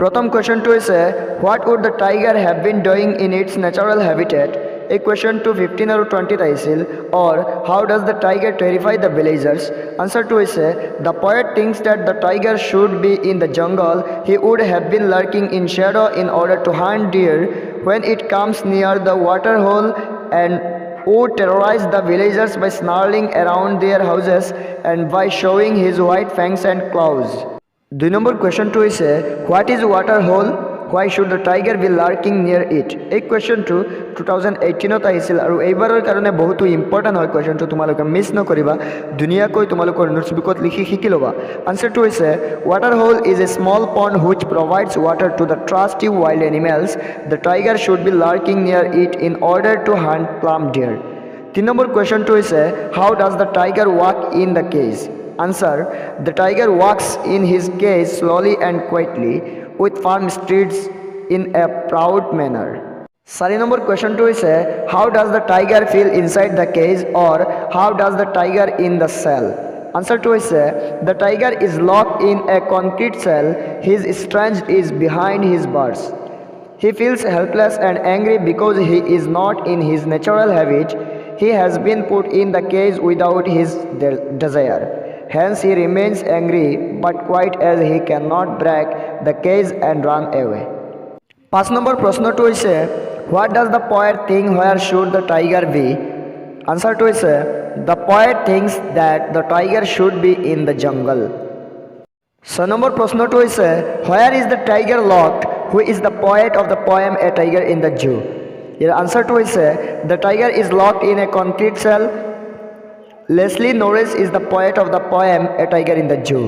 প্রথম কোয়েশ্চনটো হৈছে what would the tiger have been doing in its natural habitat. এই কুৱেশ্যনটো 15 আৰু 20ত আহিছিল। Or how does the tiger terrify the villagers. আনচাৰটো হৈছে the poet thinks that the tiger should be in the jungle he would have been lurking in shadow in order to hunt deer when it comes near the water hole and would terrorize the villagers by snarling around their houses and by showing his white fangs and claws. 2 number question to is what is water hole? Why should the tiger be lurking near it? এই কুৱেশ্যনটো 2018ত আহিছিল আৰু এইবাৰৰ কাৰণে বহুতো important হয়। কুৱেশ্যনটো তোমালোকে মিছ নকৰিবা, ধুনীয়াকৈ তোমালোকৰ নোটছবুকত লিখি শিকি ল'বা। আনচাৰটো হৈছে water hole is a small pond which provides water to the thirsty wild animals. The tiger should be lurking near it in order to hunt plump deer. 3 number কুৱেশ্যনটো হৈছে how does the tiger walk in the cage. Answer: the tiger walks in his cage slowly and quietly, with firm strides in a proud manner. 4 number question to is how does the tiger feel inside the cage, or how does the tiger in the cell? Answer to is the tiger is locked in a concrete cell. His strength is behind his bars. He feels helpless and angry because he is not in his natural habitat. He has been put in the cage without his desire. Hence he remains angry but quiet as he cannot break the cage and run away. 5 number প্রশ্নটো হৈছে what does the poet think where should the tiger be? Answer to is the poet thinks that the tiger should be in the jungle. 6 number প্রশ্নটো হৈছে where is the tiger locked? Who is the poet of the poem A Tiger in the Zoo? Your answer to is the tiger is locked in a concrete cell. Leslie Norris is the poet of the poem A Tiger in the Zoo.